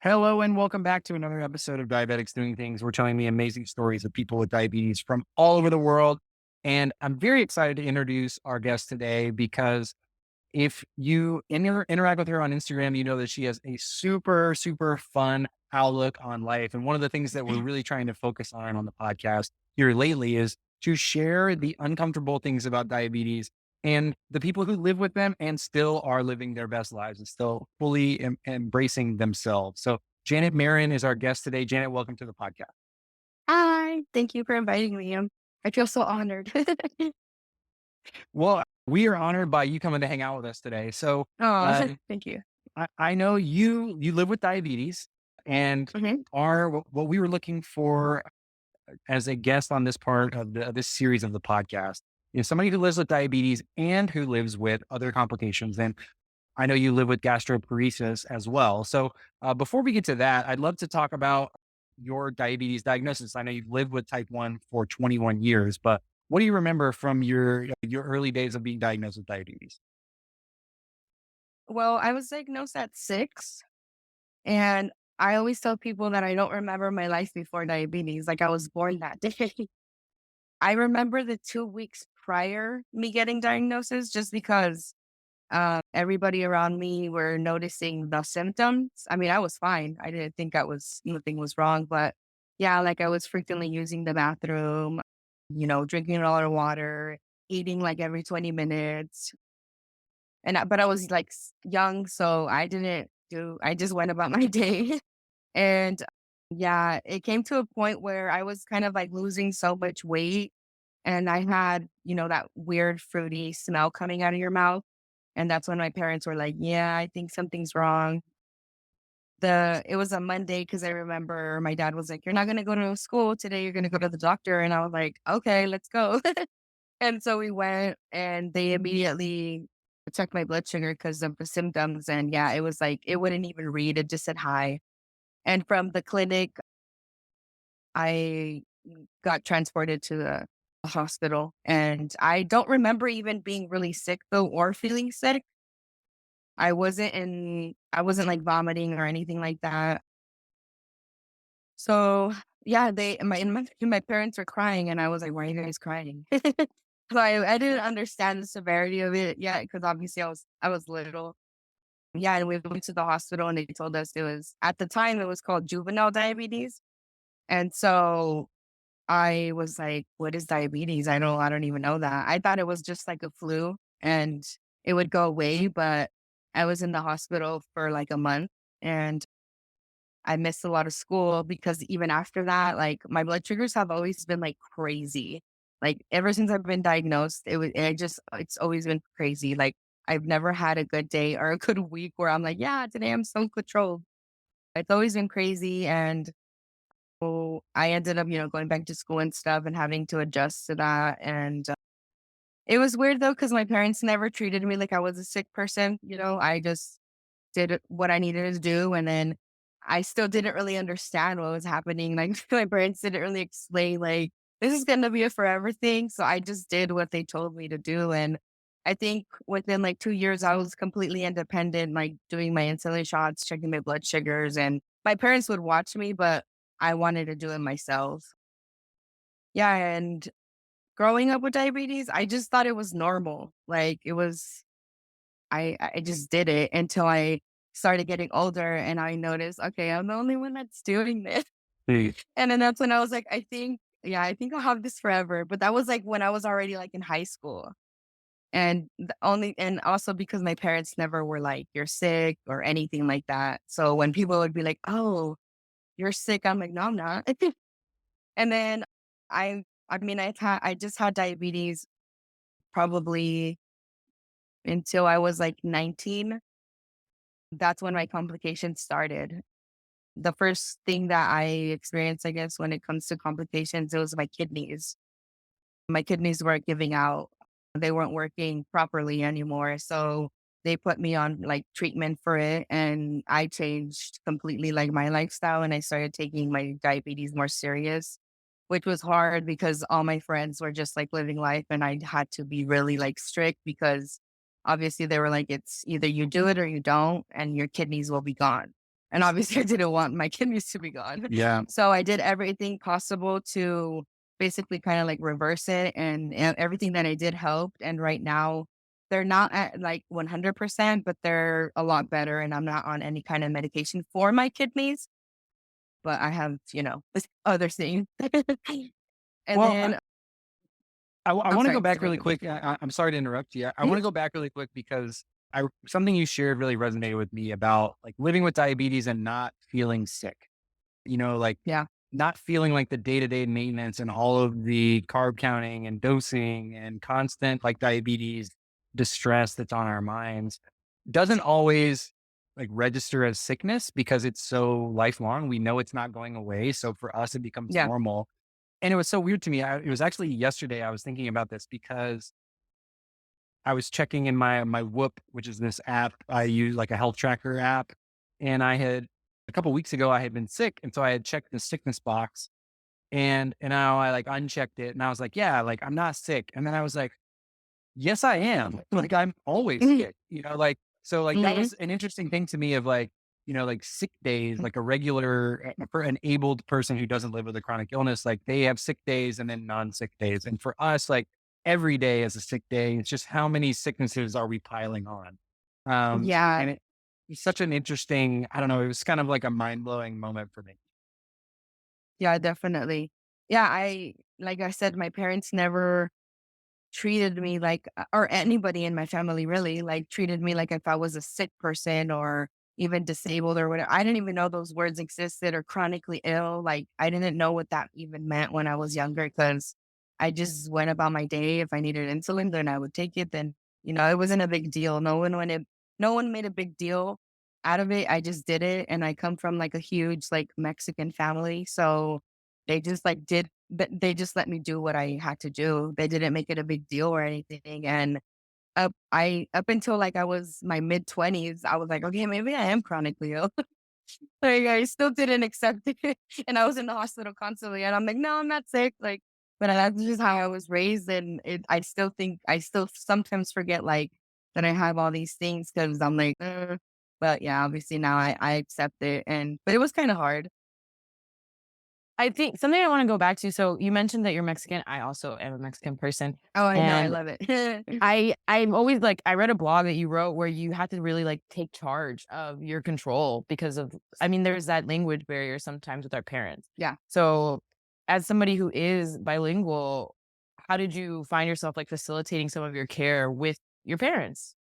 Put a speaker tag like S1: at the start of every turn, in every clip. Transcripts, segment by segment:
S1: Hello and welcome back to another episode of Diabetics Doing Things. We're telling the amazing stories of people with diabetes from all over the world. And I'm very excited to introduce our guest today because if you interact with her on Instagram, you know that she has a super, super fun outlook on life. And one of the things that we're really trying to focus on the podcast here lately is to share the uncomfortable things about diabetes and the people who live with them and still are living their best lives and still fully embracing themselves. So Janet Marin is our guest today. Janet, welcome to the podcast.
S2: Hi, thank you for inviting me. I feel so honored.
S1: Well, we are honored by you coming to hang out with us today. So
S2: Oh,
S1: um,
S2: thank you.
S1: I know you live with diabetes and
S2: Mhm.
S1: are what we were looking for as a guest on this part of this series of the podcast is somebody who lives with diabetes and who lives with other complications. And I know you live with gastroparesis as well. So before we get to that, I'd love to talk about your diabetes diagnosis. I know you've lived with type 1 for 21 years, but what do you remember from your early days of being diagnosed with diabetes?
S2: Well, I was diagnosed at 6, and I always tell people that I don't remember my life before diabetes, like I was born that day. I remember the 2 weeks prior me getting diagnosis just because everybody around me were noticing the symptoms. I mean, I was fine. I didn't think nothing was wrong, but yeah, like I was frequently using the bathroom, drinking a lot of water, eating like every 20 minutes. But I was like young, so I just went about my day. And yeah, it came to a point where I was kind of like losing so much weight and I had, that weird fruity smell coming out of your mouth. And that's when my parents were like, "Yeah, I think something's wrong." It was a Monday because I remember my dad was like, "You're not gonna go to school today, you're gonna go to the doctor." And I was like, "Okay, let's go." And so we went and they immediately checked my blood sugar because of the symptoms. And yeah, it was like it wouldn't even read, it just said high. And from the clinic, I got transported to the hospital. And I don't remember even being really sick though or feeling sick. I wasn't like vomiting or anything like that. So yeah, my parents were crying and I was like, "Why are you guys crying?" So I didn't understand the severity of it yet because obviously I was little. Yeah, and we went to the hospital and they told us it was at the time it was called juvenile diabetes. And so I was like, "What is diabetes? I don't even know that." I thought it was just like a flu and it would go away, but I was in the hospital for like a month and I missed a lot of school because even after that, like my blood sugars have always been like crazy. Like ever since I've been diagnosed, it's always been crazy. Like I've never had a good day or a good week where I'm like, yeah, today I'm so controlled. It's always been crazy. And so I ended up, going back to school and stuff and having to adjust to that. And it was weird though, because my parents never treated me like I was a sick person. I just did what I needed to do, and then I still didn't really understand what was happening, like, my parents didn't really explain, like, "This is gonna be a forever thing," so I just did what they told me to do, and I think within, like, 2 years, I was completely independent, like, doing my insulin shots, checking my blood sugars, and my parents would watch me, but I wanted to do it myself. Yeah, and growing up with diabetes, I just thought it was normal, like, I just did it until I started getting older and I noticed, okay, I'm the only one that's doing this.
S1: Hmm.
S2: And then that's when I was like, I think I'll have this forever. But that was like when I was already like in high school. And also because my parents never were like, you're sick or anything like that. So when people would be like, oh, you're sick, I'm like, no, I'm not. And then I just had diabetes probably until I was like 19. That's when my complications started. The first thing that I experienced, I guess, when it comes to complications, it was my kidneys. My kidneys weren't giving out. They weren't working properly anymore. So they put me on like treatment for it. And I changed completely like my lifestyle and I started taking my diabetes more serious, which was hard because all my friends were just like living life and I had to be really like strict because obviously they were like, it's either you do it or you don't, and your kidneys will be gone. And obviously I didn't want my kidneys to be gone.
S1: Yeah.
S2: So I did everything possible to basically kind of like reverse it, and everything that I did helped. And right now they're not at like 100%, but they're a lot better. And I'm not on any kind of medication for my kidneys, but I have, this other thing. And
S1: Well,
S2: then
S1: I
S2: I'm
S1: want to go
S2: sorry to
S1: back
S2: go
S1: really
S2: ahead.
S1: quick. I'm sorry to interrupt you. I
S2: Mhm.
S1: want to go back really quick because something you shared really resonated with me about like living with diabetes and not feeling sick. Like
S2: Yeah.
S1: not feeling like the day to day maintenance and all of the carb counting and dosing and constant like diabetes distress that's on our minds doesn't always like register as sickness because it's so lifelong. We know it's not going away. So for us, it becomes
S2: Yeah.
S1: normal. And it was so weird to me. It was actually yesterday I was thinking about this because I was checking in my Whoop, which is this app I use, like a health tracker app, and I had a couple weeks ago I had been sick, and so I had checked the sickness box, and now I like unchecked it, and I was like, yeah, like I'm not sick, and then I was like, yes, I am. Like, I'm always
S2: Mhm.
S1: sick, like, so like that
S2: Mhm.
S1: was an interesting thing to me of like, like sick days, like a regular, for an abled person who doesn't live with a chronic illness, like they have sick days and then non-sick days. And for us, like every day is a sick day. It's just how many sicknesses are we piling on?
S2: Yeah.
S1: And it's such an interesting, I don't know, it was kind of like a mind blowing moment for me.
S2: Yeah, definitely. Yeah, like I said, my parents never treated me like, or anybody in my family really, like treated me like if I was a sick person or even disabled or whatever. I didn't even know those words existed, or chronically ill. Like I didn't know what that even meant when I was younger, because I just went about my day. If I needed insulin, then I would take it. Then, it wasn't a big deal. No one made a big deal out of it. I just did it. And I come from like a huge like Mexican family. So they just like did but they just let me do what I had to do. They didn't make it a big deal or anything. And up until like I was my mid-20s, I was like, okay, maybe I am chronically ill. Like I still didn't accept it. And I was in the hospital constantly. And I'm like, no, I'm not sick. Like, but that's just how I was raised. And I still think I still sometimes forget like that I have all these things, because I'm like, but yeah, obviously now I accept it. But it was kind of hard.
S3: I think something I wanna go back to, so you mentioned that you're Mexican. I also am a Mexican person,
S2: Oh, I know. I
S3: and
S2: love it.
S3: I'm always like, I read a blog that you wrote where you had to really, like, take charge of your control because of, I mean, there's that language barrier sometimes with our parents.
S2: Yeah.
S3: So, as somebody who is bilingual, how did you find yourself, like, facilitating some of your care with your parents?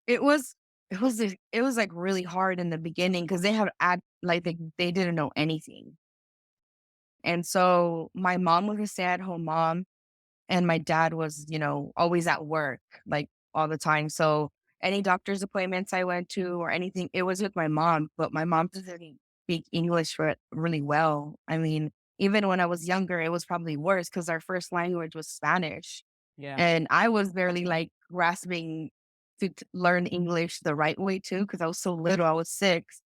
S2: It was it was, like, really hard in the beginning, because they had like, they didn't know anything. And so, my mom was a stay-at-home mom, and my dad was, always at work, like, all the time. So, any doctor's appointments I went to or anything, it was with my mom, but my mom doesn't speak English really well. I mean, even when I was younger, it was probably worse because our first language was Spanish.
S3: Yeah.
S2: And I was barely like grasping to learn English the right way too, because I was so little. I was 6.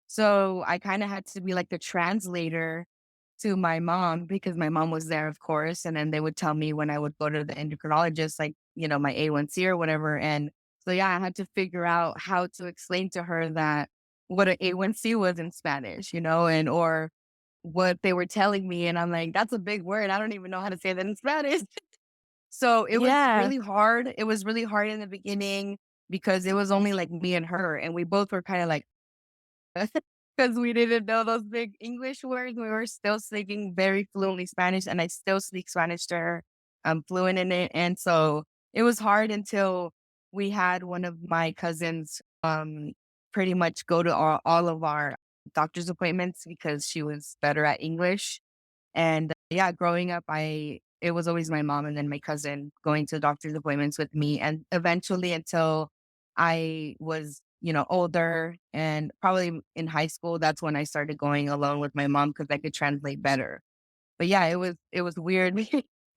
S2: So I kind of had to be like the translator to my mom, because my mom was there, of course. And then they would tell me when I would go to the endocrinologist, like, my A1C or whatever. And so, yeah, I had to figure out how to explain to her that what an A1C was in Spanish, or what they were telling me. And I'm like, that's a big word. I don't even know how to say that in Spanish. So it was
S3: Yeah.
S2: really hard. It was really hard in the beginning because it was only like me and her, and we both were kind of like, because we didn't know those big English words. We were still speaking very fluently Spanish, and I still speak Spanish to her. I'm fluent in it. And so it was hard until we had one of my cousins pretty much go to all of our doctor's appointments, because she was better at English. And yeah, growing up, it was always my mom and then my cousin going to doctor's appointments with me. And eventually, until I was, older, and probably in high school, that's when I started going alone with my mom, because I could translate better. But yeah, it was weird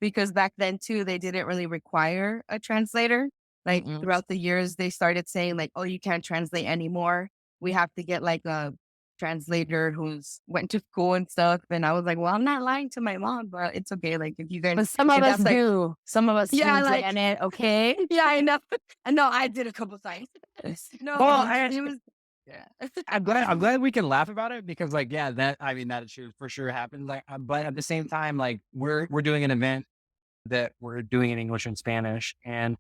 S2: because back then too, they didn't really require a translator. Like
S3: Mm-mm.
S2: throughout the years, they started saying like, "Oh, you can't translate anymore. We have to get like a translator who's went to school and stuff." And I was like, "Well, I'm not lying to my mom, but it's okay. Like if you guys,
S3: But some of
S2: if
S3: us
S2: that's like,
S3: do. Some of us
S2: yeah,
S3: do,
S2: like
S3: Janet, okay?
S2: yeah, I know, I know, I did a couple times. No,
S3: Well,
S2: it was." Yeah.
S1: I'm glad we can laugh about it because like, yeah, that should for sure happen. Like, but at the same time, like we're doing an event that we're doing in English and Spanish, and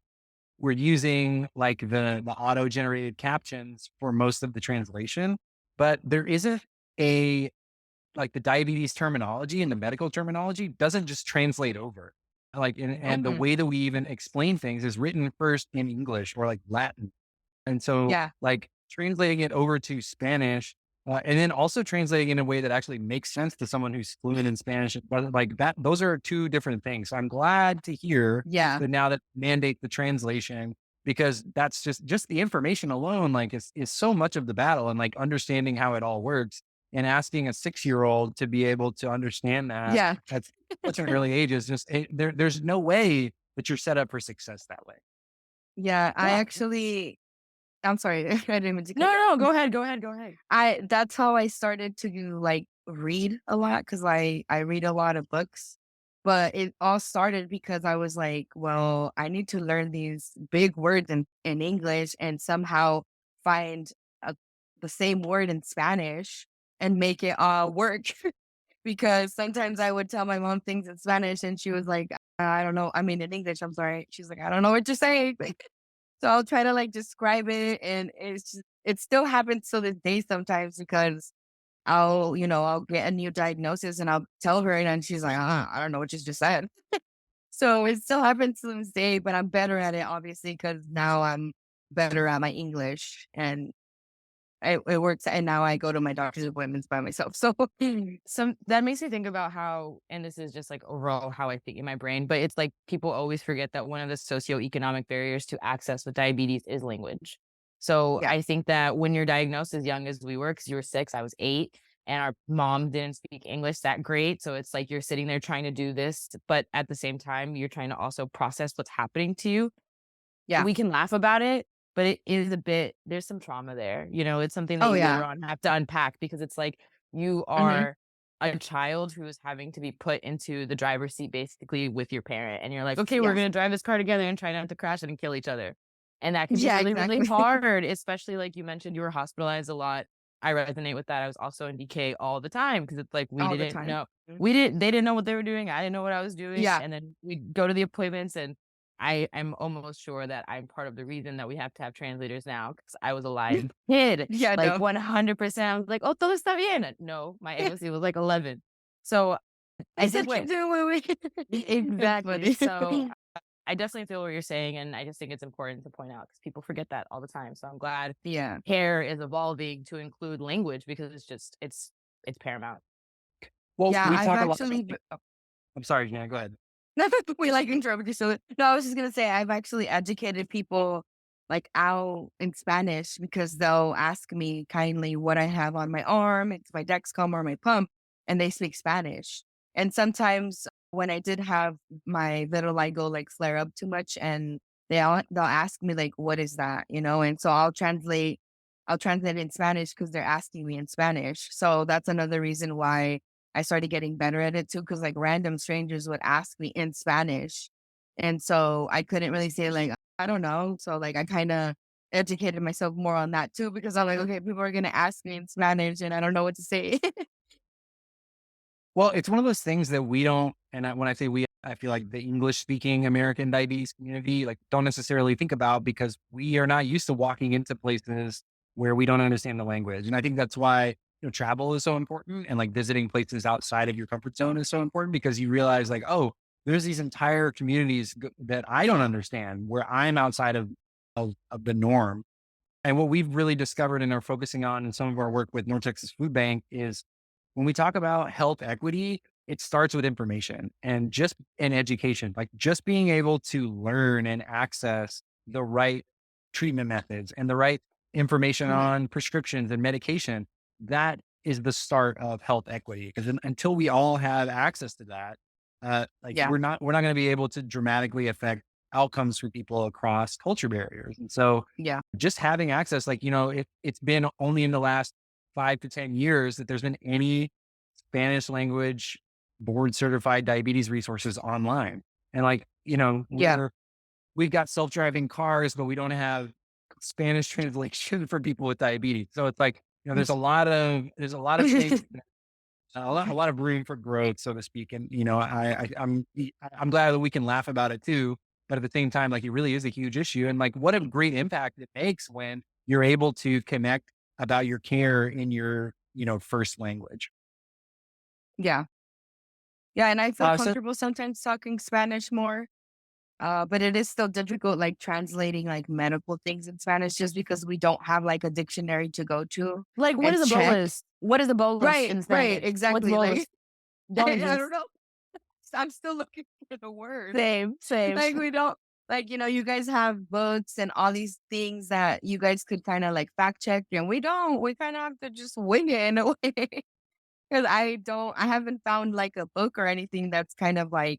S1: we're using like the auto generated captions for most of the translation, but there isn't a like the diabetes terminology and the medical terminology doesn't just translate over. Like, and the
S2: Mm-mm.
S1: way that we even explain things is written first in English or like Latin. And so,
S2: Yeah.
S1: like, translating it over to Spanish, and then also translating in a way that actually makes sense to someone who's fluent in Spanish, but like that, those are two different things. So I'm glad to hear
S2: Yeah.
S1: that now that mandate the translation, because that's just the information alone, like is so much of the battle and like understanding how it all works and asking a 6-year-old to be able to understand that
S2: Yeah.
S1: at such an early age is just, there's no way that you're set up for success that way.
S2: Yeah. I
S3: Yeah.
S2: actually, I'm sorry. I didn't mean to
S3: No,
S2: cut you
S3: no, no,
S2: off.
S3: go ahead, go ahead, go ahead.
S2: That's how I started to like read a lot because I read a lot of books. But it all started because I was like, well, I need to learn these big words in English and somehow find a, the same word in Spanish and make it work. Because sometimes I would tell my mom things in Spanish and she was like, I don't know. I mean, in English, I'm sorry. She's like, I don't know what you're saying. So I'll try to like describe it. And it still happens to this day sometimes because I'll get a new diagnosis and I'll tell her and she's like, I don't know what you just said. So it still happens to this day, but I'm better at it, obviously, because now I'm better at my English and it works. And now I go to my doctor's appointments by myself. So
S3: Some that makes me think about how, and this is just like overall how I think in my brain, but it's like people always forget that one of the socioeconomic barriers to access with diabetes is language. So
S2: yeah,
S3: I think that when you're diagnosed as young as we were, because you were 6, I was 8, and our mom didn't speak English that great. So it's like you're sitting there trying to do this, but at the same time, you're trying to also process what's happening to you.
S2: yeah.
S3: We can laugh about it, but it is a bit, there's some trauma there. It's something that
S2: Oh,
S3: you later
S2: yeah.
S3: on have to unpack because it's like you
S2: Hmm.
S3: are a child who is having to be put into the driver's seat basically with your parent. And you're like, okay, we're
S2: Yeah.
S3: going to drive this car together and try not to crash it and kill each other. And that can be
S2: Yeah,
S3: really, really
S2: exactly.
S3: hard, especially like you mentioned, you were hospitalized a lot. I resonate with that. I was also in DK all the time because it's like we
S2: All the
S3: didn't
S2: time.
S3: know,
S2: Mhm.
S3: they didn't know what they were doing. I didn't know what I was doing.
S2: Yeah.
S3: And then we'd go to the appointments and I am almost sure that I'm part of the reason that we have to have translators now because I was a lying kid,
S2: Yeah,
S3: like
S2: no.
S3: 100%. I was like, "Oh, todo está bien." No, my AOC was like 11. So
S2: I
S3: I did
S2: said, keep
S3: what
S2: doing what we That's
S3: exactly.
S2: funny.
S3: So I definitely feel what you're saying, and I just think it's important to point out because people forget that all the time. So I'm glad
S2: Yeah.
S3: care is evolving to include language because it's paramount.
S1: Well,
S2: Yeah,
S1: we
S2: I've
S1: talk a lot.
S2: actually
S1: I'm sorry, Jan, go ahead.
S2: no, we like interrupted you. So no, I was just gonna say I've actually educated people like out in Spanish because they'll ask me kindly what I have on my arm, it's my Dexcom or my pump, and they speak Spanish. And sometimes when I did have my vitiligo like flare up too much, and they'll ask me like, "What is that?" And so I'll translate it in Spanish because they're asking me in Spanish. So that's another reason why I started getting better at it too, because like random strangers would ask me in Spanish. And so I couldn't really say like, I don't know. So like I kind of educated myself more on that too, because I'm like, okay, people are going to ask me in Spanish and I don't know what to say.
S1: Well, it's one of those things that we don't, and when I say we, I feel like the English speaking American diabetes community, like don't necessarily think about because we are not used to walking into places where we don't understand the language. And I think that's why, travel is so important and like visiting places outside of your comfort zone is so important because you realize like, oh, there's these entire communities that I don't understand where I'm outside of the norm. And what we've really discovered and are focusing on in some of our work with North Texas Food Bank is when we talk about health equity, it starts with information and just in education, like just being able to learn and access the right treatment methods and the right information
S2: Mhm.
S1: on prescriptions and medication. That is the start of health equity. Because until we all have access to that, like
S2: Yeah.
S1: we're not going to be able to dramatically affect outcomes for people across culture barriers. And so
S2: Yeah.
S1: just having access, like, it's been only in the last 5 to 10 years that there's been any Spanish language board certified diabetes resources online. And like,
S2: Yeah.
S1: we've got self-driving cars, but we don't have Spanish translation for people with diabetes. So it's like, there's a lot of things, a lot of room for growth, so to speak. And, I'm glad that we can laugh about it too. But at the same time, like, it really is a huge issue. And like, what a great impact it makes when you're able to connect about your care in your, first language.
S2: Yeah. Yeah. And I feel
S1: So
S2: comfortable sometimes talking Spanish more. But it is still difficult, like translating like medical things in Spanish, just because we don't have like a dictionary to go to
S3: Like, what
S2: and
S3: is a
S2: check.
S3: bolus? What is a bolus
S2: Right,
S3: in
S2: right,
S3: Spanish? What's
S2: exactly.
S3: bolus?
S2: Like,
S3: Don't
S2: I
S3: exist.
S2: don't know. I'm still looking for the word.
S3: Same, same.
S2: Like, we don't, like, you guys have books and all these things that you guys could kind of like fact check, and we don't. We kind of have to just wing it in a way. Because I haven't found like a book or anything that's kind of like,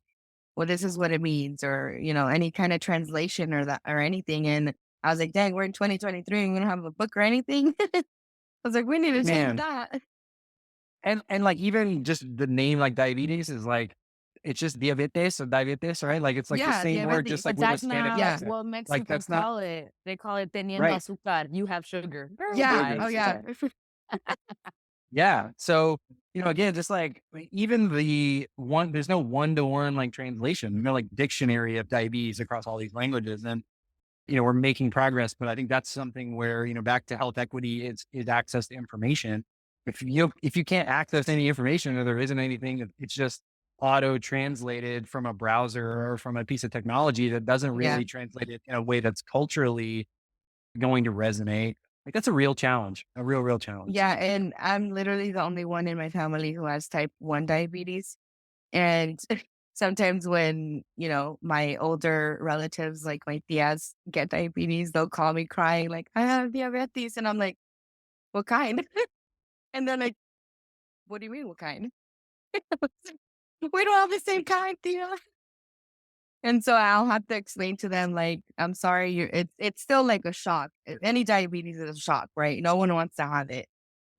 S2: well, this is what it means, or, any kind of translation or that or anything. And I was like, dang, we're in 2023 and we don't have a book or anything. I was like, we need to change
S1: man,
S2: that.
S1: and like, even just the name, like, diabetes is like, it's just diabetes or diabetes, right? Like, it's like the
S2: Yeah,
S1: same word,
S2: diabetes.
S1: just like
S3: But
S1: with a
S3: that's
S1: Spanish
S3: not
S2: Yeah.
S1: accent.
S3: what
S1: Like,
S3: Mexicans
S1: that's not
S3: call it. They call it teniendo
S1: right.
S3: azúcar. You have sugar. Girl,
S2: Yeah.
S1: Sugar.
S3: bye.
S2: Oh, yeah.
S1: Yeah. So, again, just like, even there's no one-to-one like translation, no like dictionary of diabetes across all these languages. And, we're making progress, but I think that's something where, back to health equity is access to information. If you can't access any information, or there isn't anything, it's just auto translated from a browser or from a piece of technology that doesn't
S2: Yeah.
S1: really translate it in a way that's culturally going to resonate. Like, that's a real challenge, a real challenge.
S2: Yeah. And I'm literally the only one in my family who has type 1 diabetes. And sometimes when, my older relatives, like my tias, get diabetes, they'll call me crying, like, I have diabetes. And I'm like, what kind? And they're like, what do you mean, what kind? We don't have the same kind, tia. And so I'll have to explain to them, like, I'm sorry, it's still like a shock. Any diabetes is a shock, right? No one wants to have it.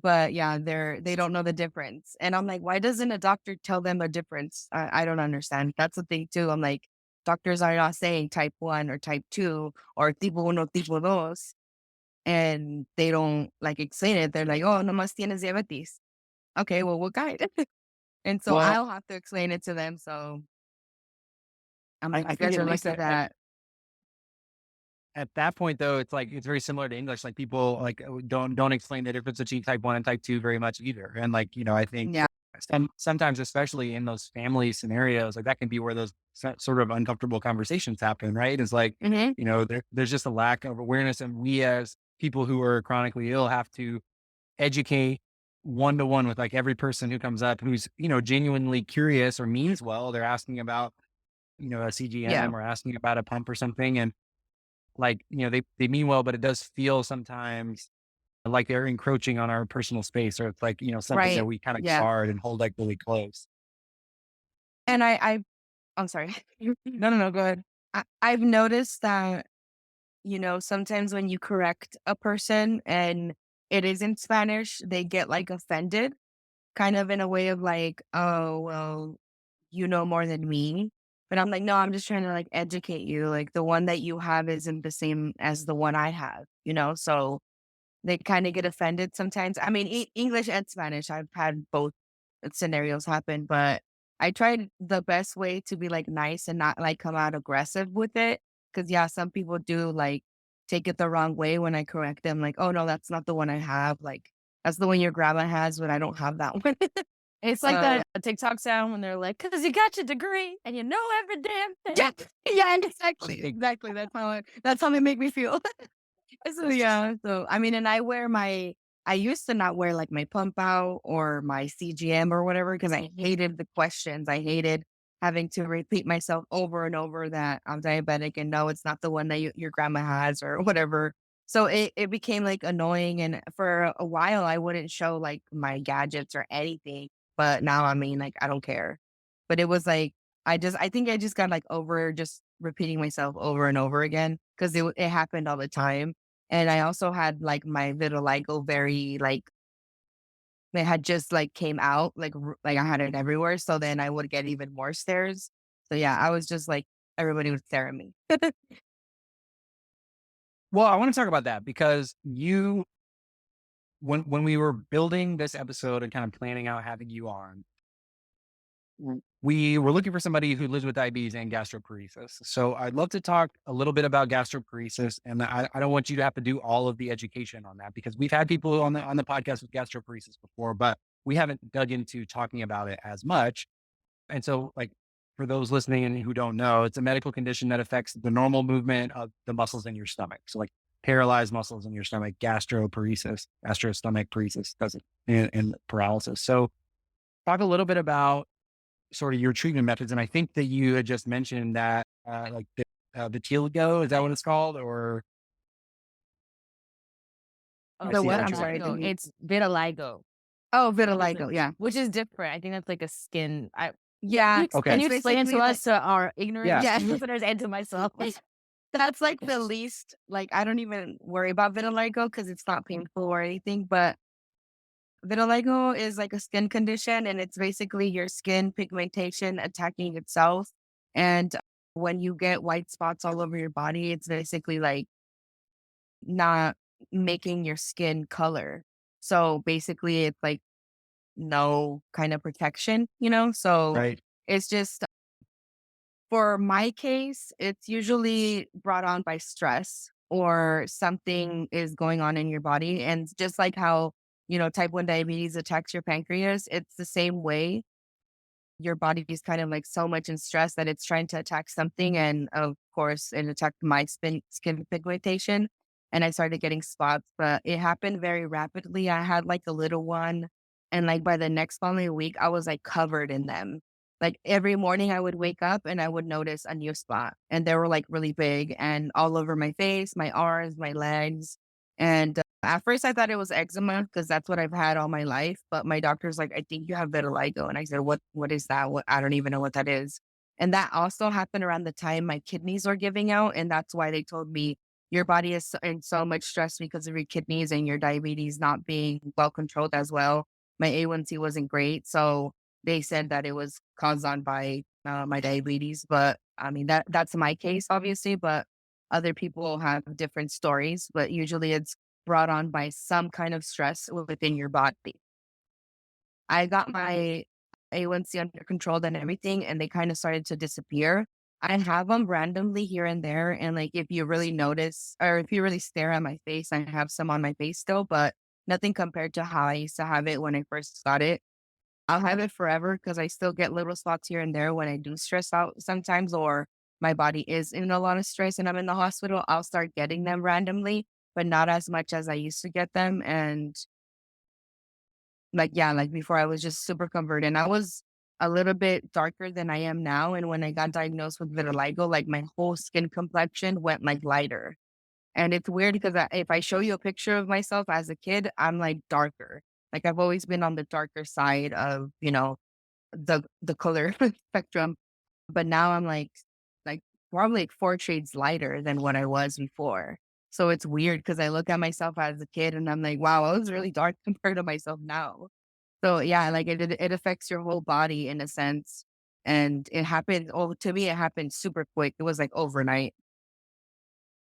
S2: But yeah, they don't know the difference. And I'm like, why doesn't a doctor tell them a difference? I don't understand. That's the thing too. I'm like, doctors are not saying type 1 or type 2 or tipo uno, tipo dos. And they don't like explain it. They're like, oh, nomás tienes diabetes. Okay, well, what kind? And so
S1: Well,
S2: I'll have to explain it to them. So I'm
S1: I
S2: like, you
S1: think
S2: guys
S1: at
S2: are
S1: least
S2: lucky that.
S1: at that point, though, it's like, it's very similar to English. Like, people like, don't explain the difference between type 1 and type 2 very much either. And like, I think
S2: Yeah.
S1: sometimes, especially in those family scenarios, like, that can be where those sort of uncomfortable conversations happen, right? It's like,
S2: Hmm.
S1: there's just a lack of awareness, and we as people who are chronically ill have to educate one to one with like every person who comes up who's, genuinely curious or means well. They're asking about, a
S2: Yeah.
S1: CGM, or asking about a pump or something. And like, they mean well, but it does feel sometimes like they're encroaching on our personal space, or it's like, something that
S2: Right.
S1: we kind of
S2: Yeah.
S1: guard and hold like really close.
S2: And I'm sorry.
S1: No, no, no, go ahead.
S2: I've noticed that, sometimes when you correct a person and it is in Spanish, they get like offended, kind of in a way of like, oh, well, you know more than me. But I'm like, no, I'm just trying to like educate you. Like the one that you have isn't the same as the one I have, So they kind of get offended sometimes. I mean, English and Spanish, I've had both scenarios happen, but I tried the best way to be like nice and not like come out aggressive with it. Cause yeah, some people do like take it the wrong way when I correct them, like, oh no, that's not the one I have. Like, that's the one your grandma has, but I don't have that one.
S3: It's like
S2: So
S3: that TikTok sound when they're like, "Cause you got your degree and you know every damn
S2: yeah,
S3: thing."
S2: yeah, exactly. Exactly. That's how they make me feel. So yeah, so I mean, and I used to not wear like my pump out or my CGM or whatever because I hated the questions. I hated having to repeat myself over and over that I'm diabetic and no, it's not the one that your grandma has or whatever. So it became like annoying. And for a while, I wouldn't show like my gadgets or anything. But now, I mean, like, I don't care. But it was like, I think I just got like over just repeating myself over and over again because it happened all the time. And I also had like my vitiligo very like it had just like came out like I had it everywhere. So then I would get even more stares. So yeah, I was just like everybody would stare at me.
S1: Well, I want to talk about that because when we were building this episode and kind of planning out having you on, we were looking for somebody who lives with diabetes and gastroparesis. So I'd love to talk a little bit about gastroparesis, and I don't want you to have to do all of the education on that because we've had people on the podcast with gastroparesis before, but we haven't dug into talking about it as much. And so, like, for those listening and who don't know, it's a medical condition that affects the normal movement of the muscles in your stomach. So, like, paralyzed muscles in your stomach, gastroparesis, gastrostomach paresis doesn't, and paralysis. So, talk a little bit about sort of your treatment methods. And I think that you had just mentioned that, like, the vitiligo, is that what it's called? Or
S3: Oh,
S1: I
S2: The
S1: see
S2: what?
S1: that
S2: I'm
S1: you're
S2: sorry.
S1: like,
S3: vitiligo. It's vitiligo.
S2: Oh,
S3: It's
S2: vitiligo. Yeah.
S3: which is different. I think that's like a skin.
S2: Yeah.
S3: Can
S1: okay,
S3: you
S2: It's
S3: explain it to
S2: basically like,
S3: us, to our ignorant
S1: yeah,
S2: yeah.
S3: listeners, and to myself?
S2: That's like the least, like, I don't even worry about vitiligo because it's not painful or anything. But vitiligo is like a skin condition, and it's basically your skin pigmentation attacking itself. And when you get white spots all over your body, it's basically like not making your skin color. So basically, it's like no kind of protection, you know? So
S1: right,
S2: it's just, for my case, it's usually brought on by stress or something is going on in your body. And just like how, type 1 diabetes attacks your pancreas, it's the same way. Your body is kind of like so much in stress that it's trying to attack something. And of course, it attacked my skin pigmentation. And I started getting spots, but it happened very rapidly. I had like a little one. And like by the next following week, I was like covered in them. Like every morning I would wake up and I would notice a new spot. And they were like really big and all over my face, my arms, my legs. And at first I thought it was eczema because that's what I've had all my life. But my doctor's like, I think you have vitiligo. And I said, what is that? What, I don't even know what that is. And that also happened around the time my kidneys were giving out. And that's why they told me your body is in so much stress because of your kidneys and your diabetes not being well controlled as well. My A1C wasn't great. So they said that it was caused on by my diabetes. But I mean, that's my case, obviously. But other people have different stories. But usually it's brought on by some kind of stress within your body. I got my A1C under control and everything, and they kind of started to disappear. I have them randomly here and there. And like, if you really notice or if you really stare at my face, I have some on my face still, but nothing compared to how I used to have it when I first got it. I'll have it forever because I still get little spots here and there when I do stress out sometimes, or my body is in a lot of stress and I'm in the hospital. I'll start getting them randomly, but not as much as I used to get them. And like, yeah, like before I was just super converted. And I was a little bit darker than I am now. And when I got diagnosed with vitiligo, like my whole skin complexion went like lighter. And it's weird because if I show you a picture of myself as a kid, I'm like darker. Like I've always been on the darker side of, the color spectrum. But now I'm like probably like 4 shades lighter than what I was before. So it's weird because I look at myself as a kid and I'm like, wow, I was really dark compared to myself now. So yeah, like it affects your whole body in a sense. And it happened, oh, to me, it happened super quick. It was like overnight.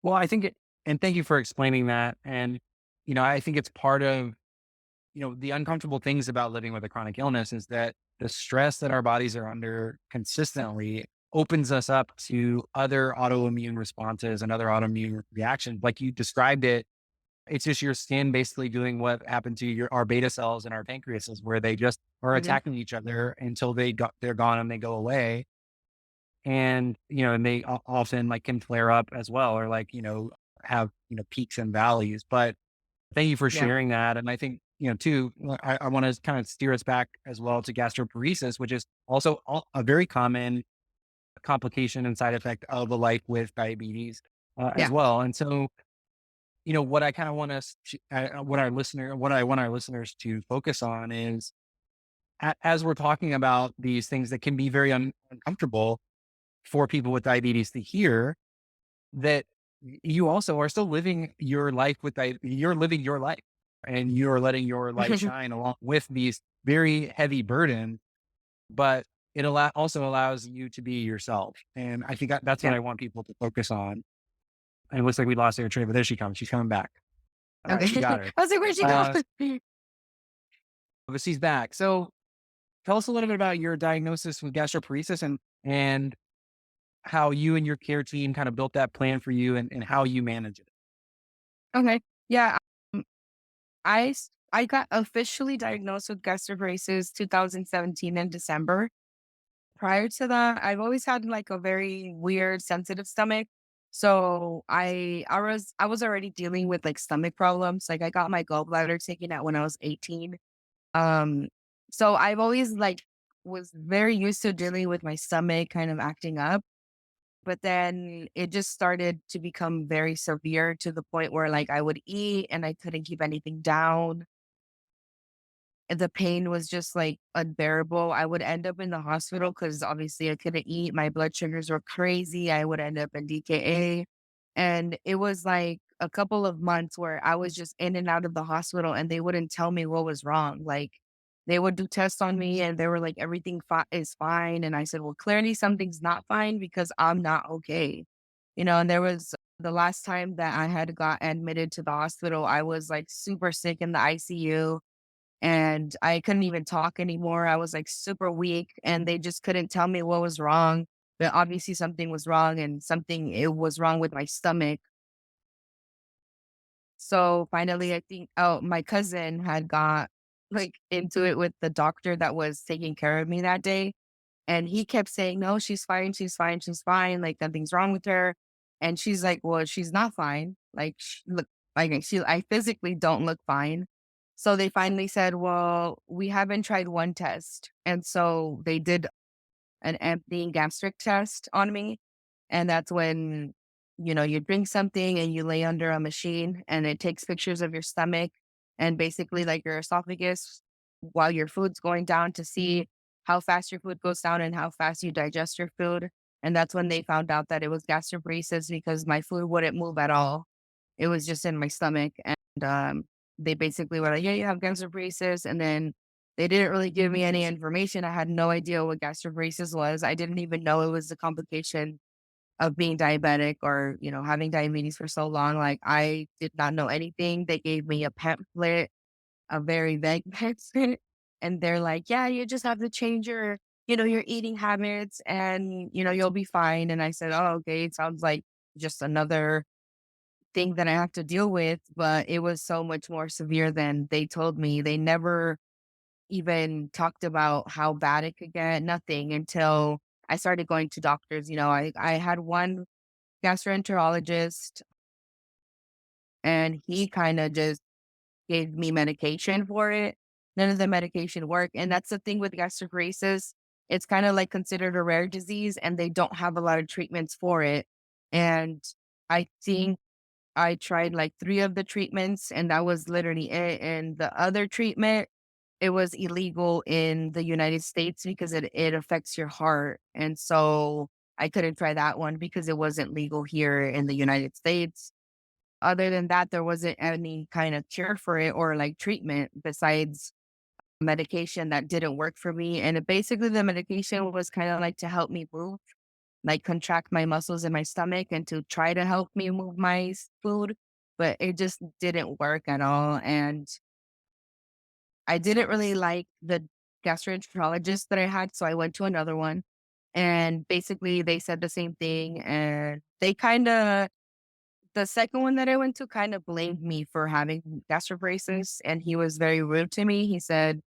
S1: well, I think it, and thank you for explaining that. And I think it's part of the uncomfortable things about living with a chronic illness is that the stress that our bodies are under consistently opens us up to other autoimmune responses and other autoimmune reactions. Like you described it, it's just your skin basically doing what happened to our beta cells and our pancreases, where they just are
S2: Mhm.
S1: attacking each other until they're gone and they go away. And, and they often like can flare up as well, or like, have, peaks and valleys. But thank you for
S2: Yeah.
S1: sharing that. And I think, too, I want to kind of steer us back as well to gastroparesis, which is also a very common complication and side effect of a life with diabetes as
S2: Yeah.
S1: well. And so, what I kind of want us to, what I want our listeners to focus on is as we're talking about these things that can be very uncomfortable for people with diabetes to hear, that you also are still living your life you're living your life and you're letting your light shine along with these very heavy burdens, but it also allows you to be yourself. And I think that's what
S2: Yeah.
S1: I want people to focus on. And it looks like we lost Eritrea, but there she comes. She's coming back. All right, we
S2: Okay.
S1: got her.
S2: I was like, where'd she
S1: Uh,
S2: go?
S1: but she's back. So tell us a little bit about your diagnosis with gastroparesis and how you and your care team kind of built that plan for you and how you manage it.
S2: Okay. Yeah. um, I got officially diagnosed with gastroparesis 2017 in December. Prior to that, I've always had like a very weird, sensitive stomach. So I was already dealing with like stomach problems. Like I got my gallbladder taken out when I was 18. Um, so I've always like was very used to dealing with my stomach kind of acting up. But then it just started to become very severe to the point where like I would eat and I couldn't keep anything down. And the pain was just like unbearable. I would end up in the hospital because obviously I couldn't eat. My blood sugars were crazy. I would end up in DKA. And it was like a couple of months where I was just in and out of the hospital and they wouldn't tell me what was wrong. Like they would do tests on me and they were like, everything is fine. And I said, well, clearly something's not fine because I'm not okay. And there was the last time that I had got admitted to the hospital, I was like super sick in the ICU and I couldn't even talk anymore. I was like super weak and they just couldn't tell me what was wrong. But obviously something was wrong and something it was wrong with my stomach. So finally I think my cousin had got like into it with the doctor that was taking care of me that day. And he kept saying, no, she's fine, she's fine, she's fine. Like nothing's wrong with her. And she's like, well, she's not fine. Like look, like I physically don't look fine. So they finally said, well, we haven't tried one test. And so they did an emptying gastric test on me. And that's when, you drink something and you lay under a machine and it takes pictures of your stomach and basically like your esophagus while your food's going down to see how fast your food goes down and how fast you digest your food. And that's when they found out that it was gastroparesis because my food wouldn't move at all. It was just in my stomach. And they basically were like, yeah, you have gastroparesis. And then they didn't really give me any information. I had no idea what gastroparesis was. I didn't even know it was a complication of being diabetic or, having diabetes for so long. Like I did not know anything. They gave me a pamphlet, a very vague pamphlet. And they're like, yeah, you just have to change your eating habits and, you'll be fine. And I said, oh, okay. It sounds like just another thing that I have to deal with. But it was so much more severe than they told me. They never even talked about how bad it could get, nothing until I started going to doctors. I had one gastroenterologist and he kind of just gave me medication for it. None of the medication worked. And that's the thing with gastroparesis. It's kind of like considered a rare disease and they don't have a lot of treatments for it. And I think I tried like 3 of the treatments and that was literally it. And the other treatment, it was illegal in the United States because it affects your heart. And so I couldn't try that one because it wasn't legal here in the United States. Other than that, there wasn't any kind of cure for it or like treatment besides medication that didn't work for me. And basically the medication was kind of like to help me move, like contract my muscles in my stomach and to try to help me move my food, but it just didn't work at all. And I didn't really like the gastroenterologist that I had, so I went to another one. And basically they said the same thing. And the second one that I went to kind of blamed me for having gastroparesis. And he was very rude to me. He said,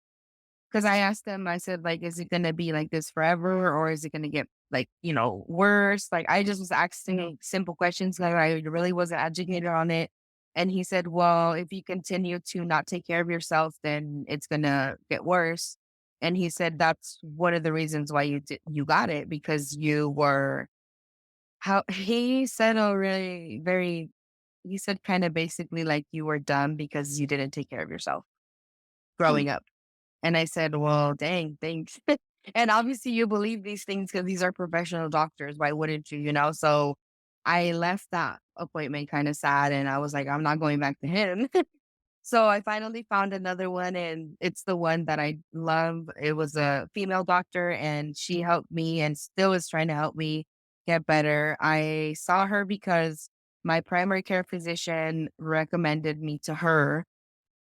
S2: because I asked him, I said, like, is it going to be like this forever or is it going to get like, worse? Like, I just was asking simple questions. Like, I really wasn't educated on it. And he said, well, if you continue to not take care of yourself, then it's going to get worse. And he said, that's one of the reasons why you got it because you were how he said, a really very, he said kind of basically like you were dumb because you didn't take care of yourself growing up. And I said, well, dang, thanks. And obviously you believe these things because these are professional doctors. Why wouldn't you? So I left that appointment kind of sad and I was like, I'm not going back to him. So I finally found another one and it's the one that I love. It was a female doctor and she helped me and still is trying to help me get better. I saw her because my primary care physician recommended me to her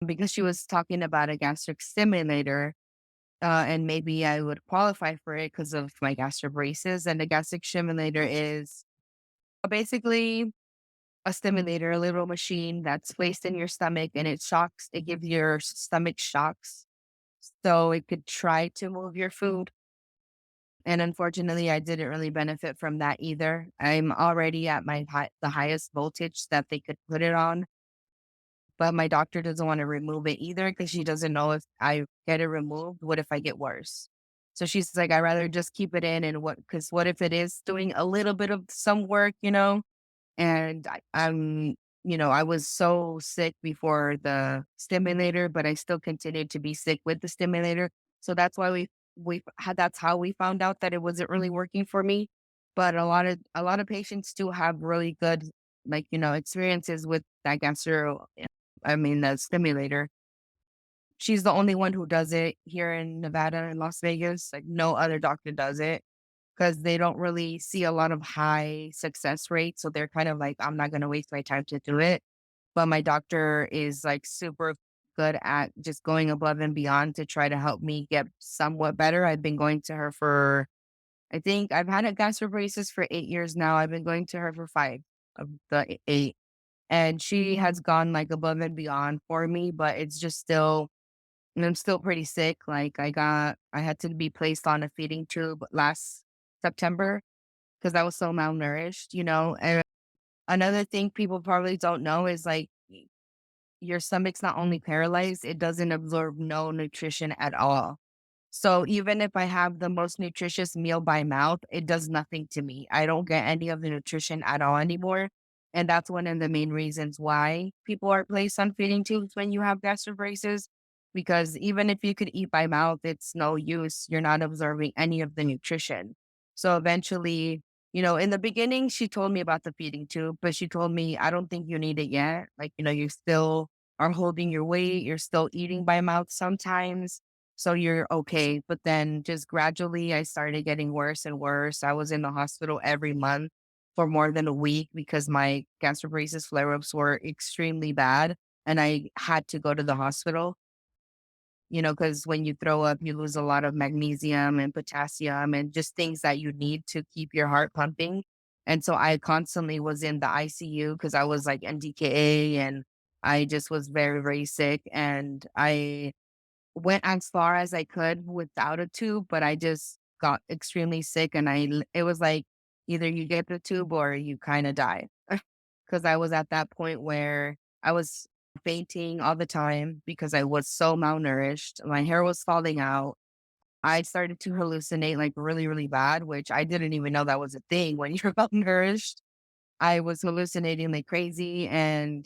S2: because she was talking about a gastric stimulator, and maybe I would qualify for it because of my gastroparesis. And the gastric stimulator is basically a stimulator, a little machine that's placed in your stomach, and it gives your stomach shocks so it could try to move your food. And unfortunately, I didn't really benefit from that either. I'm already at the highest voltage that they could put it on, but my doctor doesn't want to remove it either because she doesn't know if I get it removed, what if I get worse? So she's like, I'd rather just keep it in, and because what if it is doing a little bit of some work, And I was so sick before the stimulator, but I still continued to be sick with the stimulator. So that's why that's how we found out that it wasn't really working for me. But a lot of patients do have really good, experiences with that the stimulator. She's the only one who does it here in Nevada and Las Vegas. Like, no other doctor does it because they don't really see a lot of high success rates. So they're kind of like, I'm not going to waste my time to do it. But my doctor is like super good at just going above and beyond to try to help me get somewhat better. I've been going to her I think I've had a gastroparesis for 8 years now. I've been going to her for 5 of the 8. And she has gone like above and beyond for me, but it's just still, and I'm still pretty sick. Like I had to be placed on a feeding tube last September because I was so malnourished. And another thing people probably don't know is like your stomach's not only paralyzed, it doesn't absorb no nutrition at all. So even if I have the most nutritious meal by mouth, it does nothing to me. I don't get any of the nutrition at all anymore. And that's one of the main reasons why people are placed on feeding tubes when you have gastroparesis. Because even if you could eat by mouth, it's no use. You're not absorbing any of the nutrition. So eventually, in the beginning, she told me about the feeding tube, but she told me, I don't think you need it yet. Like, you still are holding your weight. You're still eating by mouth sometimes. So you're okay. But then just gradually, I started getting worse and worse. I was in the hospital every month for more than a week because my gastroparesis flare ups were extremely bad. And I had to go to the hospital, because when you throw up, you lose a lot of magnesium and potassium and just things that you need to keep your heart pumping. And so I constantly was in the ICU because I was like NDKA and I just was very, very sick. And I went as far as I could without a tube, but I just got extremely sick and it was like either you get the tube or you kind of die. Because I was at that point where I was fainting all the time because I was so malnourished. My hair was falling out. I started to hallucinate like really, really bad, which I didn't even know that was a thing when you're malnourished. I was hallucinating like crazy. And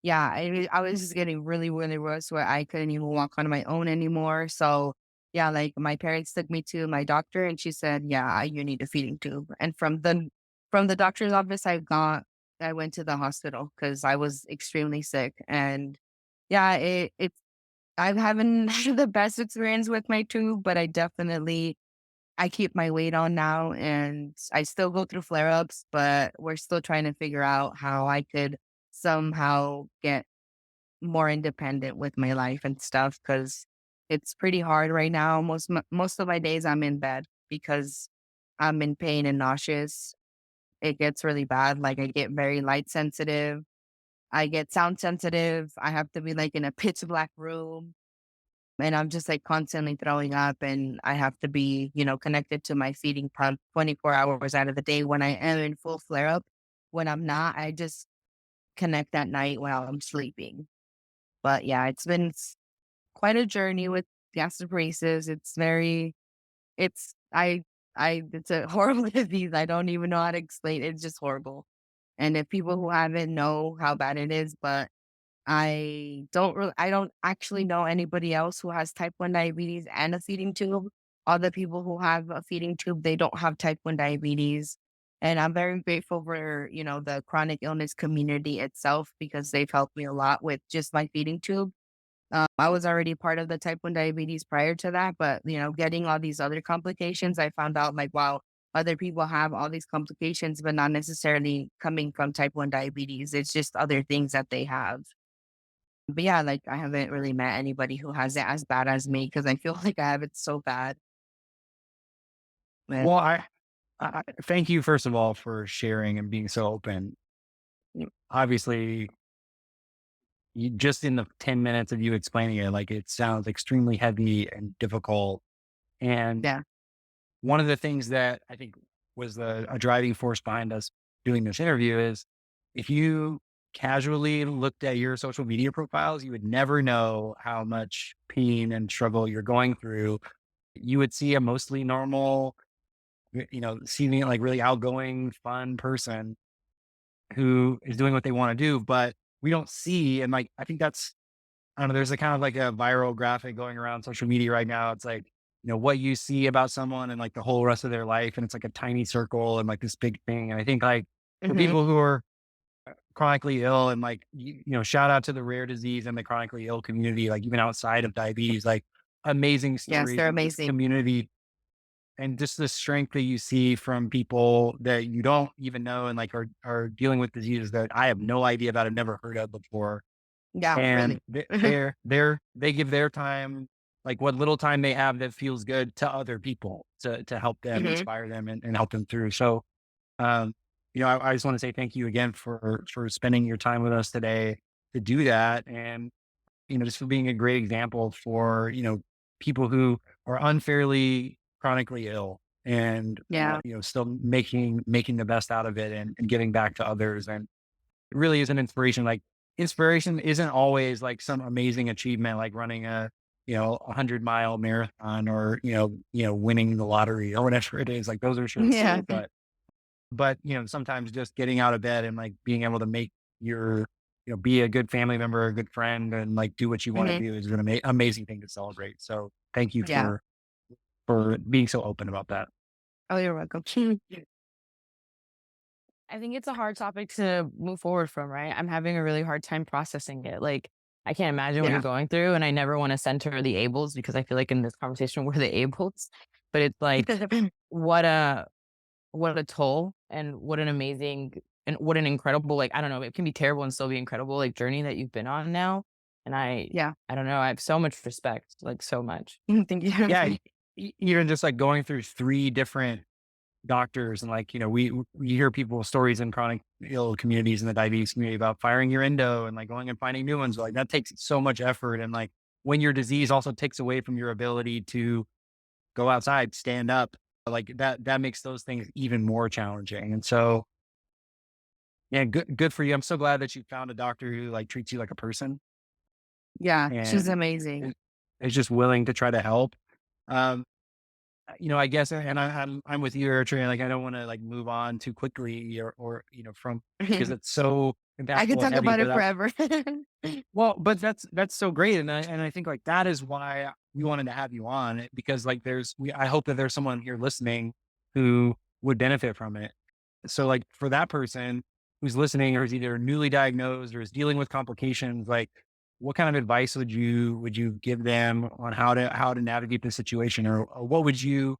S2: yeah, I was just getting really, really worse where I couldn't even walk on my own anymore. So yeah, like my parents took me to my doctor and she said, yeah, you need a feeding tube. And from the doctor's office, I went to the hospital because I was extremely sick. And yeah, I haven't had the best experience with my tube, but I keep my weight on now and I still go through flare ups, but we're still trying to figure out how I could somehow get more independent with my life and stuff because it's pretty hard right now. Most of my days I'm in bed because I'm in pain and nauseous. It gets really bad. Like I get very light sensitive. I get sound sensitive. I have to be like in a pitch black room and I'm just like constantly throwing up and I have to be, connected to my feeding pump 24 hours out of the day when I am in full flare up. When I'm not, I just connect at night while I'm sleeping. But yeah, it's been quite a journey with gastroparesis. It's, it's a horrible disease. I don't even know how to explain it. It's just horrible. And if people who haven't know how bad it is, but I don't actually know anybody else who has type 1 diabetes and a feeding tube. All the people who have a feeding tube, they don't have type 1 diabetes. And I'm very grateful for, the chronic illness community itself because they've helped me a lot with just my feeding tube. I was already part of the type 1 diabetes prior to that, but, getting all these other complications, I found out like, wow, other people have all these complications, but not necessarily coming from type 1 diabetes. It's just other things that they have. But yeah, like I haven't really met anybody who has it as bad as me because I feel like I have it so bad. But
S1: Well, I thank you first of all for sharing and being so open. Obviously, you just in the 10 minutes of you explaining it, like it sounds extremely heavy and difficult. And
S2: yeah,
S1: one of the things that I think was a driving force behind us doing this interview is if you casually looked at your social media profiles, you would never know how much pain and struggle you're going through. You would see a mostly normal, seeming like really outgoing, fun person who is doing what they want to do, but we don't see. And like, I think that's, I don't know, there's a kind of like a viral graphic going around social media right now. It's like, what you see about someone and like the whole rest of their life. And it's like a tiny circle and like this big thing. And I think like for
S2: hmm
S1: people who are chronically ill and like, shout out to the rare disease and the chronically ill community, like even outside of diabetes, like amazing
S2: yes,
S1: stories
S2: they're
S1: of this
S2: amazing.
S1: community and just the strength that you see from people that you don't even know and like are dealing with diseases that I have no idea about, I've never heard of before.
S2: Yeah,
S1: And
S2: really.
S1: they give their time, like what little time they have that feels good to other people to help them,
S2: hmm
S1: inspire them and help them through. So, um, I just want to say thank you again for spending your time with us today to do that. And, just for being a great example for, people who are unfairly chronically ill and,
S2: Yeah,
S1: still making the best out of it and giving back to others. And it really is an inspiration. Like inspiration isn't always like some amazing achievement, like running a, 100-mile marathon or, winning the lottery or whatever it is. Like those are sure
S2: yeah,
S1: cool, but, sometimes just getting out of bed and like being able to make your, be a good family member, a good friend and like do what you want to
S2: hmm
S1: do is an amazing thing to celebrate. So thank you
S2: yeah.
S1: for being so open about that.
S2: Oh, you're welcome.
S3: I think it's a hard topic to move forward from, right? I'm having a really hard time processing it. Like, I can't imagine what you're
S2: yeah,
S3: going through, and I never want to center the ables because I feel like in this conversation we're the ables. But it's like, what a what a toll, and what an amazing and what an incredible, like, I don't know, it can be terrible and still be incredible, like journey that you've been on now. And
S2: yeah.
S3: I don't know, I have so much respect, like so much.
S2: Thank you.
S1: Yeah. Even just like going through three different doctors and like, we hear people's stories in chronic ill communities in the diabetes community about firing your endo and like going and finding new ones. Like that takes so much effort. And like when your disease also takes away from your ability to go outside, stand up, like that makes those things even more challenging. And so, yeah, good for you. I'm so glad that you found a doctor who like treats you like a person
S2: Yeah, she's
S1: and
S2: amazing.
S1: is just willing to try to help. Um, I guess, and I'm with you, Eritrea. Like, I don't want to like move on too quickly or from because it's so
S2: I could
S1: impactful and
S2: talk
S1: heavy.
S2: about it
S1: But
S2: forever.
S1: well, but that's so great, and I think like that is why we wanted to have you on because like I hope that there's someone here listening who would benefit from it. So like for that person who's listening or is either newly diagnosed or is dealing with complications, like what kind of advice would you give them on how to navigate the situation or what would you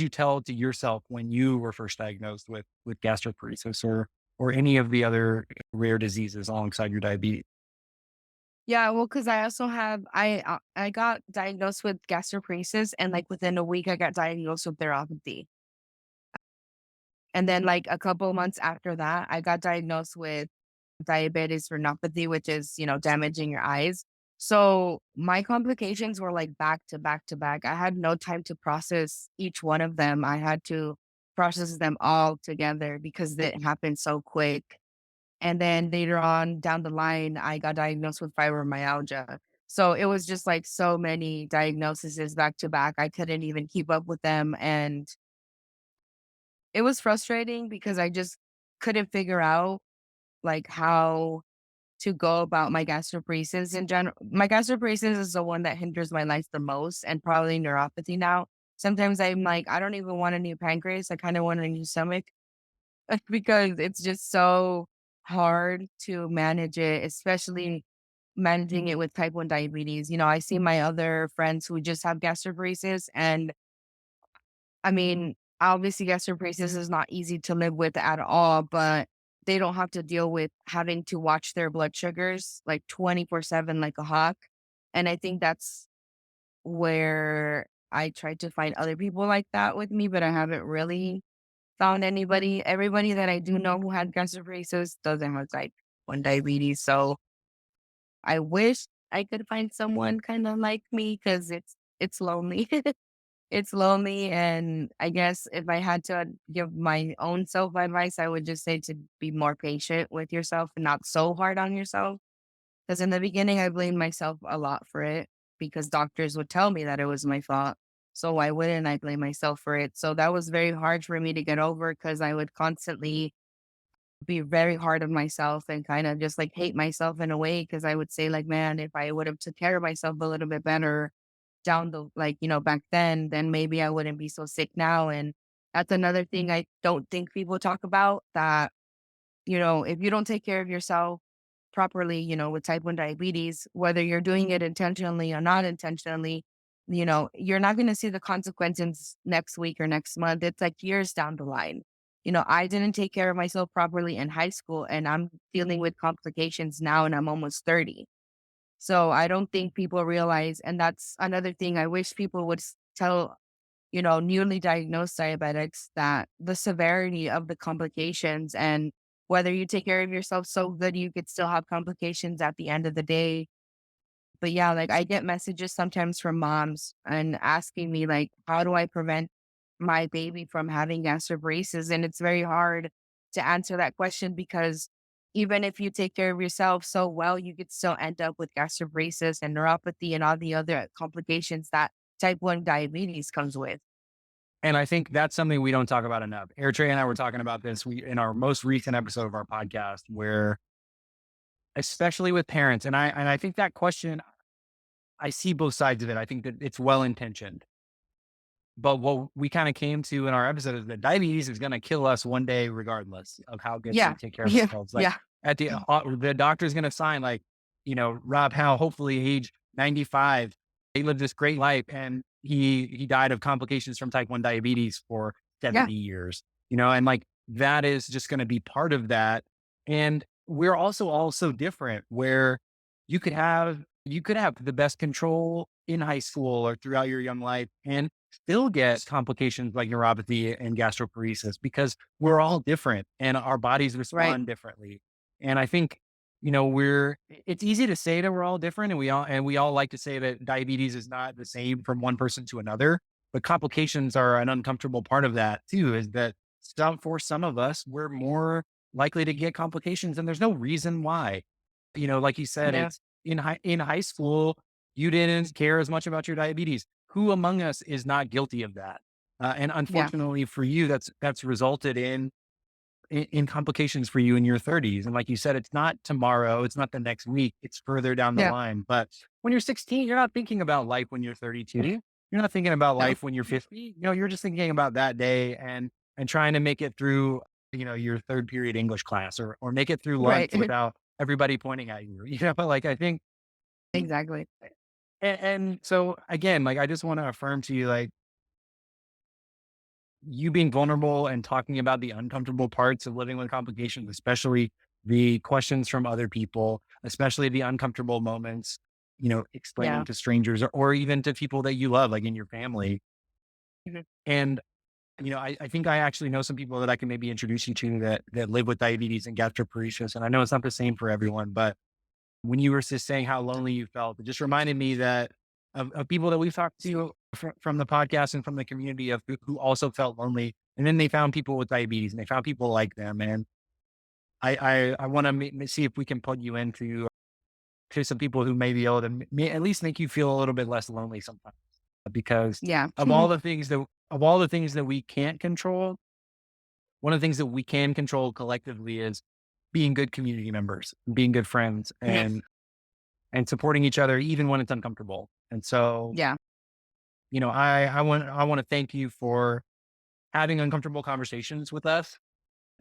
S1: tell to yourself when you were first diagnosed with gastroparesis or any of the other rare diseases alongside your diabetes?
S2: Yeah, well, because I also have I got diagnosed with gastroparesis, and like within a week, I got diagnosed with neuropathy, and then like a couple months after that, I got diagnosed with diabetes retinopathy, which is damaging your eyes. So my complications were like back to back to back. I had no time to process each one of them. I had to process them all together because it happened so quick. And then later on down the line, I got diagnosed with fibromyalgia. So it was just like so many diagnoses back to back. I couldn't even keep up with them. And it was frustrating because I just couldn't figure out like how to go about my gastroparesis in general. My gastroparesis is the one that hinders my life the most and probably neuropathy now. Sometimes I'm like, I don't even want a new pancreas. I kind of want a new stomach because it's just so hard to manage it, especially managing it with type 1 diabetes. I see my other friends who just have gastroparesis, and I mean, obviously gastroparesis is not easy to live with at all, but they don't have to deal with having to watch their blood sugars like 24/7 like a hawk. And I think that's where I tried to find other people like that with me, but I haven't really found anybody. Everybody that I do know who had gastroparesis doesn't have type 1 diabetes. So I wish I could find someone kind of like me because it's lonely. It's lonely, and I guess if I had to give my own self advice, I would just say to be more patient with yourself and not so hard on yourself. Because in the beginning, I blamed myself a lot for it because doctors would tell me that it was my fault. So why wouldn't I blame myself for it? So that was very hard for me to get over because I would constantly be very hard on myself and kind of just like hate myself in a way because I would say like, man, if I would have took care of myself a little bit better down the like, back then maybe I wouldn't be so sick now. And that's another thing I don't think people talk about that, if you don't take care of yourself properly, with type 1 diabetes, whether you're doing it intentionally or not intentionally, you're not going to see the consequences next week or next month. It's like years down the line. I didn't take care of myself properly in high school and I'm dealing with complications now and I'm almost 30. So I don't think people realize, and that's another thing I wish people would tell, newly diagnosed diabetics that the severity of the complications and whether you take care of yourself so good you could still have complications at the end of the day. But yeah, like I get messages sometimes from moms and asking me like, how do I prevent my baby from having gastroparesis? And it's very hard to answer that question because even if you take care of yourself so well, you could still end up with gastroparesis and neuropathy and all the other complications that type 1 diabetes comes with.
S1: And I think that's something we don't talk about enough. Eritrea and I were talking about this in our most recent episode of our podcast, where especially with parents, and I think that question, I see both sides of it. I think that it's well intentioned. But what we kind of came to in our episode is that diabetes is going to kill us one day, regardless of how good we
S2: Yeah.
S1: take care of
S2: Yeah.
S1: ourselves. Like
S2: Yeah.
S1: at the doctor's going to sign, like, Rob Howe, hopefully age 95, he lived this great life and he died of complications from type 1 diabetes for
S2: Yeah.
S1: 70 years, and like that is just going to be part of that. And we're also all so different where you could have the best control in high school or throughout your young life and still get complications like neuropathy and gastroparesis because we're all different and our bodies
S2: Right.
S1: respond differently. And I think, it's easy to say that we're all different and we all like to say that diabetes is not the same from one person to another, but complications are an uncomfortable part of that too, is that for some of us, we're more likely to get complications and there's no reason why. Like you said,
S2: Yeah.
S1: it's in high school, you didn't care as much about your diabetes. Who among us is not guilty of that? And
S2: Yeah.
S1: unfortunately for you, that's resulted in complications for you in your 30s. And like you said, it's not tomorrow, it's not the next week, it's further down the
S2: Yeah.
S1: line. But when you're 16, you're not thinking about life when you're 32. You're not thinking about
S2: No.
S1: life when you're 50. You're just thinking about that day and trying to make it through, your third period English class or make it through lunch
S2: Right.
S1: without everybody pointing at you. Like I think
S2: Exactly.
S1: and so again, like I just want to affirm to you, like you being vulnerable and talking about the uncomfortable parts of living with complications, especially the questions from other people, especially the uncomfortable moments, explaining
S2: Yeah.
S1: to strangers or even to people that you love, like in your family.
S2: Mhm.
S1: And, I think I actually know some people that I can maybe introduce you to that live with diabetes and gastroparesis. And I know it's not the same for everyone, but when you were just saying how lonely you felt, it just reminded me that of people that we've talked to from the podcast and from the community of who also felt lonely. And then they found people with diabetes and they found people like them. And I want to see if we can put you into to some people who may be able to at least make you feel a little bit less lonely sometimes because
S2: Yeah.
S1: of all the things that we can't control, one of the things that we can control collectively is being good community members, being good friends
S2: Mhm.
S1: and supporting each other even when it's uncomfortable. And so,
S2: Yeah.
S1: I want to thank you for having uncomfortable conversations with us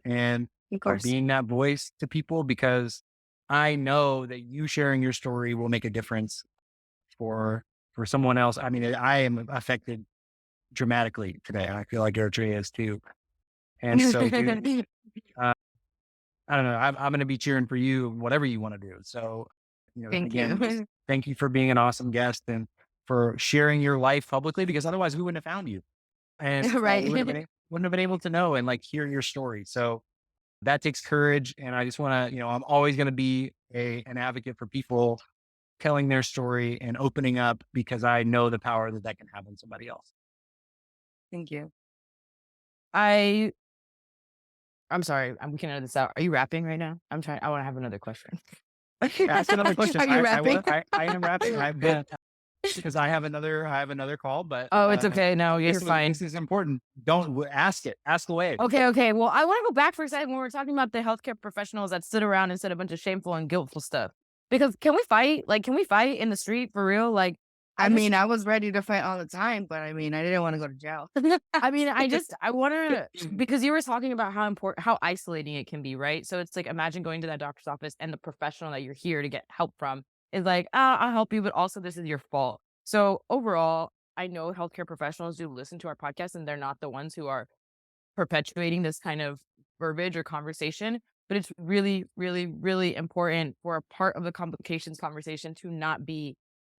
S1: and
S2: Of
S1: for
S2: course.
S1: being that voice to people because I know that you sharing your story will make a difference for someone else. I mean, I am affected dramatically today. I feel like Eritrea is too. And so, dude, uh, I don't know. I'm going to be cheering for you, whatever you want to do. So,
S2: Thank
S1: again, just
S2: you.
S1: thank you for being an awesome guest and for sharing your life publicly, because otherwise we wouldn't have found you, and we
S2: Right.
S1: wouldn't have been able to know and like hear your story. So that takes courage. And I just want to, I'm always going to be an advocate for people telling their story and opening up, because I know the power that that can have on somebody else.
S2: Thank you.
S3: I I'm sorry, we can edit this out. Are you rapping right now? I wanna have another question.
S1: Ask another question.
S2: Are you rapping?
S1: I am rapping. I've been, because I have another call, but
S3: Oh, it's okay. No, you're
S1: this
S3: fine.
S1: this is important. Don't ask it. Ask away.
S3: Okay. Well, I wanna go back for a second when we're talking about the healthcare professionals that stood around and said a bunch of shameful and guiltful stuff. Because can we fight? Like, can we fight in the street for real? Like,
S2: I
S3: I just
S2: mean, I was ready to fight all the time, but I mean, I didn't want to go to jail.
S3: I mean, I wanna because you were talking about how isolating it can be, right? So it's like, imagine going to that doctor's office and the professional that you're here to get help from is like, I'll help you, but also this is your fault." So overall, I know healthcare professionals do listen to our podcast, and they're not the ones who are perpetuating this kind of verbiage or conversation, but it's really, really, really important for a part of the complications conversation to not be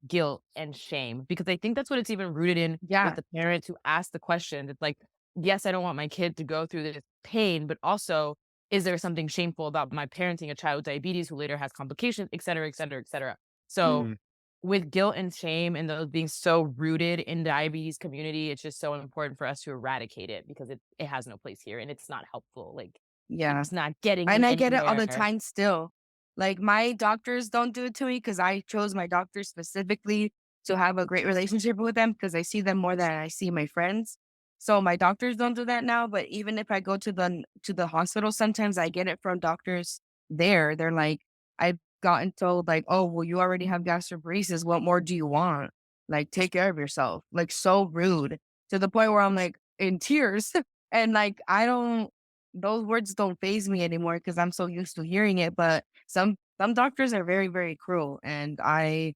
S3: guilt and shame, because I think that's what it's even rooted in with
S2: Yeah.
S3: the parents who ask the question. It's like, yes, I don't want my kid to go through this pain, but also, is there something shameful about my parenting a child with diabetes who later has complications, et cetera, et cetera, et cetera. So
S1: Mm.
S3: with guilt and shame and those being so rooted in diabetes community, it's just so important for us to eradicate it, because it has no place here and it's not helpful. Like,
S2: Yeah.
S3: it's not getting
S2: And
S3: you
S2: I get it all the
S3: anywhere.
S2: time still. Like my doctors don't do it to me because I chose my doctor specifically to have a great relationship with them because I see them more than I see my friends. So my doctors don't do that now. But even if I go to the hospital, sometimes I get it from doctors there. They're like, I've gotten told like, oh, well, you already have gastroparesis. What more do you want? Like, take care of yourself. Like, so rude to the point where I'm like in tears. And like, I don't those words don't phase me anymore because I'm so used to hearing it. But some doctors are very, very cruel, and I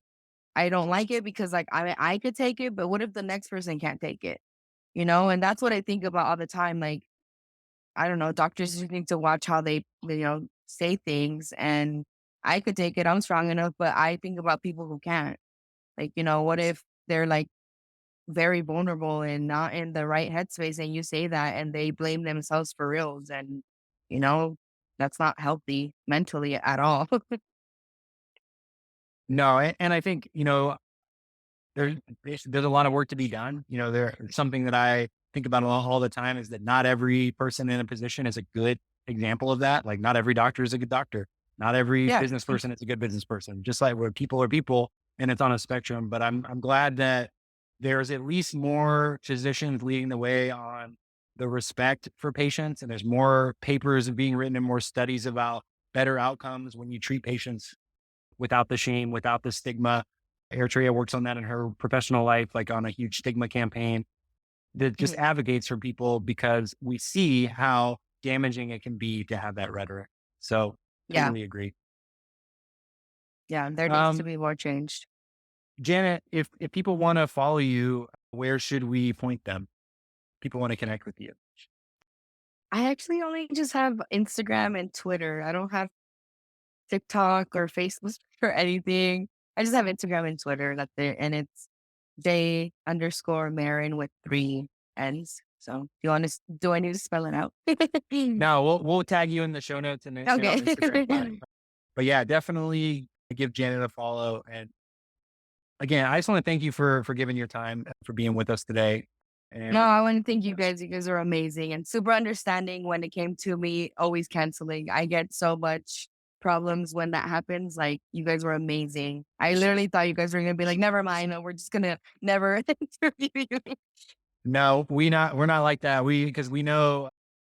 S2: don't like it because like I could take it, but what if the next person can't take it? You know, and that's what I think about all the time. Like, I don't know, doctors just need to watch how they, say things, and I could take it. I'm strong enough, but I think about people who can't. Like, what if they're like very vulnerable and not in the right headspace and you say that and they blame themselves for reals and you know that's not healthy mentally at all.
S1: No, and I think, there's there's a lot of work to be done. Something that I think about all the time is that not every person in a position is a good example of that. Like, not every doctor is a good doctor. Not every
S2: Yeah.
S1: business person is a good business person. Just like where people are people, and it's on a spectrum. But I'm glad that there's at least more physicians leading the way on the respect for patients, and there's more papers being written and more studies about better outcomes when you treat patients without the shame, without the stigma. Eritrea works on that in her professional life, like on a huge stigma campaign that just
S2: Mhm.
S1: advocates for people, because we see how damaging it can be to have that rhetoric. So
S2: Yeah.
S1: totally agree.
S2: Yeah, there needs to
S1: Um,
S2: be more changed.
S1: Janet, if people want to follow you, where should we point them? People want to connect with you.
S2: I actually only just have Instagram and Twitter. I don't have TikTok or Facebook or anything. I just have Instagram and Twitter. That's it. And it's J_Marin with 3 N's. So do I need to spell it out?
S1: Now we'll tag you in the show notes and on
S2: Okay.
S1: Instagram. But yeah, definitely give Janet a follow. And again, I just want to thank you for giving your time, for being with us today.
S2: No,
S1: And
S2: I want to thank you guys. You guys are amazing and super understanding when it came to me always canceling. I get so much problems when that happens. Like, you guys were amazing. I literally thought you guys were gonna be like, never mind, no, we're just gonna never interview you.
S1: no, we're not like that. Because we know,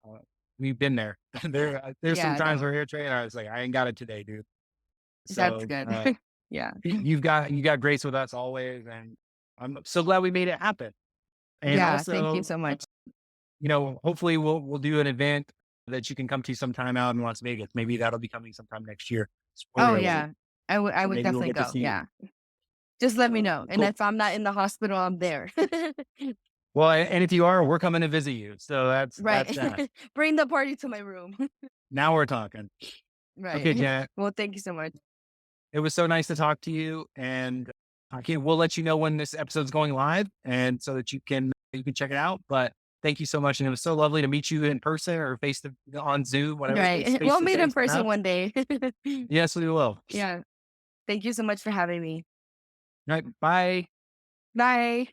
S1: uh, we've been there. There's some
S2: Yeah,
S1: times
S2: no,
S1: where you're training, I was like, I ain't got it today, dude.
S2: that's
S1: So
S2: good. Yeah.
S1: you got grace with us always, and I'm so glad we made it happen. And
S2: Yeah, thank you
S1: also,
S2: so much.
S1: hopefully we'll do an event that you can come to sometime out in Las Vegas. Maybe that'll be coming sometime next year.
S2: Oh
S1: Spoiler alert.
S2: yeah. I would
S1: Maybe we'll
S2: definitely
S1: get to
S2: go.
S1: see you.
S2: Yeah. Just let me know. And
S1: Cool.
S2: if I'm not in the hospital, I'm there.
S1: Well, and if you are, we're coming to visit you. So
S2: Right.
S1: that's that.
S2: Bring the party to my room.
S1: Now we're talking.
S2: Right.
S1: Okay, Janet.
S2: Well, thank you so much.
S1: It was so nice to talk to you, and we'll let you know when this episode's going live, and so that you can check it out. But thank you so much, and it was so lovely to meet you in person or on Zoom, whatever the case,
S2: Right.
S1: face
S2: We'll
S1: to
S2: meet in
S1: face
S2: person
S1: now.
S2: one day.
S1: Yes, we will.
S2: Yeah. Thank you so much for having me.
S1: Right. Bye.
S2: Bye.